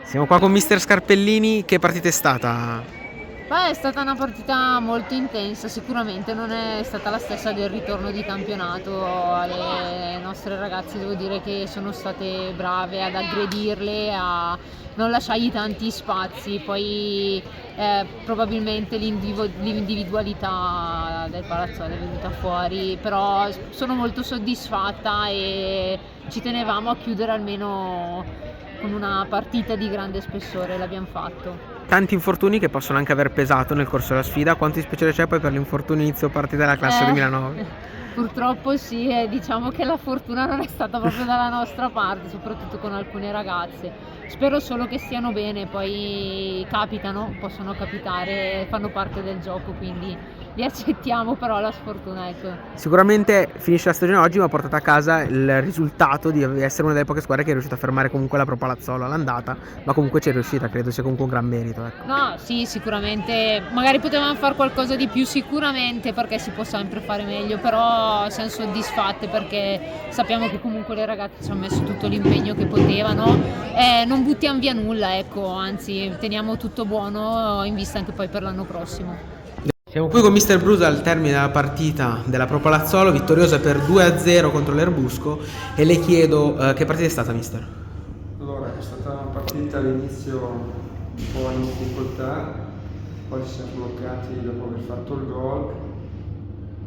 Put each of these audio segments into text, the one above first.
Siamo qua con mister Scarpellini, che partita è stata? Beh, è stata una partita molto intensa, sicuramente non è stata la stessa del ritorno di campionato. Le nostre ragazze devo dire che sono state brave ad aggredirle, a non lasciargli tanti spazi, poi probabilmente l'individualità del Palazzolo è venuta fuori, però sono molto soddisfatta e ci tenevamo a chiudere almeno con una partita di grande spessore, l'abbiamo fatto. Tanti infortuni che possono anche aver pesato nel corso della sfida. Quanto dispiacere c'è poi per l'infortunio inizio partita della classe 2009? Purtroppo sì, diciamo che la fortuna non è stata proprio dalla nostra parte, soprattutto con alcune ragazze. Spero solo che stiano bene, poi capitano, possono capitare, fanno parte del gioco, quindi li accettiamo, però la sfortuna, ecco. Sicuramente finisce la stagione oggi, ma ha portato a casa il risultato di essere una delle poche squadre che è riuscita a fermare comunque la Pro Palazzolo all'andata, ma comunque ci è riuscita, credo sia comunque un gran merito, ecco. No, sì, sicuramente, magari potevamo fare qualcosa di più sicuramente perché si può sempre fare meglio, però siamo soddisfatte perché sappiamo che comunque le ragazze ci hanno messo tutto l'impegno che potevano e non buttiamo via nulla, ecco, anzi teniamo tutto buono in vista anche poi per l'anno prossimo. Siamo qui con mister Brusa al termine della partita della Pro Palazzolo, vittoriosa per 2-0 contro l'Erbusco, e le chiedo che partita è stata, mister? Allora, è stata una partita all'inizio un po' in difficoltà, poi ci siamo bloccati dopo aver fatto il gol,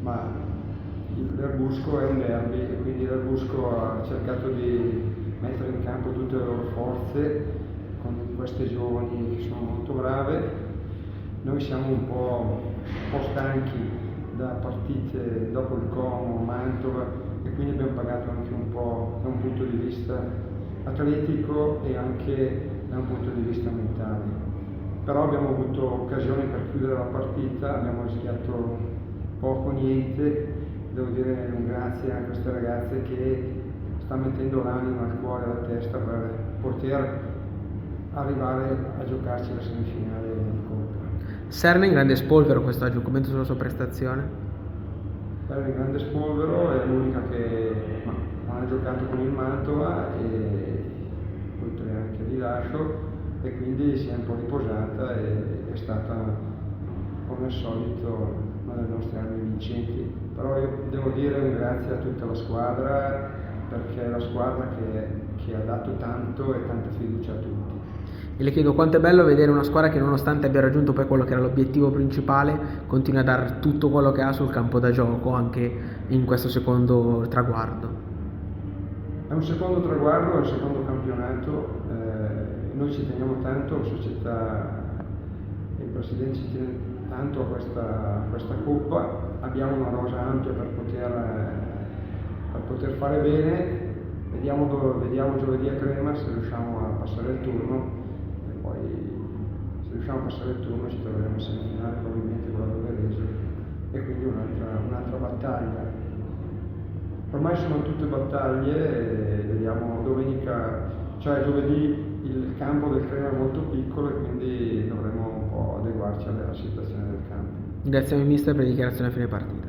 ma l'Erbusco è un derby e quindi l'Erbusco ha cercato di mettere in campo tutte le loro forze con queste giovani che sono molto brave. Noi siamo un po' stanchi da partite dopo il Como, Mantova, e quindi abbiamo pagato anche un po' da un punto di vista atletico e anche da un punto di vista mentale. Però abbiamo avuto occasioni per chiudere la partita, abbiamo rischiato poco o niente. Devo dire un grazie a queste ragazze che stanno mettendo l'anima, il cuore, la testa per poter arrivare a giocarci la semifinale di Coppa. Serna in grande spolvero quest'oggi, commento sulla sua prestazione. Il grande spolvero è l'unica che non ha giocato con il Mantova, e oltre anche a rilascio, e quindi si è un po' riposata e è stata come al solito una delle nostre armi vincenti. Però io devo dire un grazie a tutta la squadra, perché è la squadra che ha dato tanto e tanta fiducia a tutti. E le chiedo quanto è bello vedere una squadra che, nonostante abbia raggiunto poi quello che era l'obiettivo principale, continua a dare tutto quello che ha sul campo da gioco anche in questo secondo traguardo. È un secondo traguardo, è un secondo campionato, noi ci teniamo tanto, la società e il Presidente ci tiene tanto a questa Coppa, abbiamo una rosa ampia per poter fare bene. Vediamo giovedì a Crema se riusciamo a passare il turno, e poi se riusciamo a passare il turno ci troveremo in semifinale probabilmente con la Dovereso, e quindi un'altra battaglia. Ormai sono tutte battaglie, e vediamo giovedì il campo del Crema è molto piccolo e quindi dovremo un po' adeguarci alla situazione del campo. Grazie al mister per le dichiarazioni a fine partita.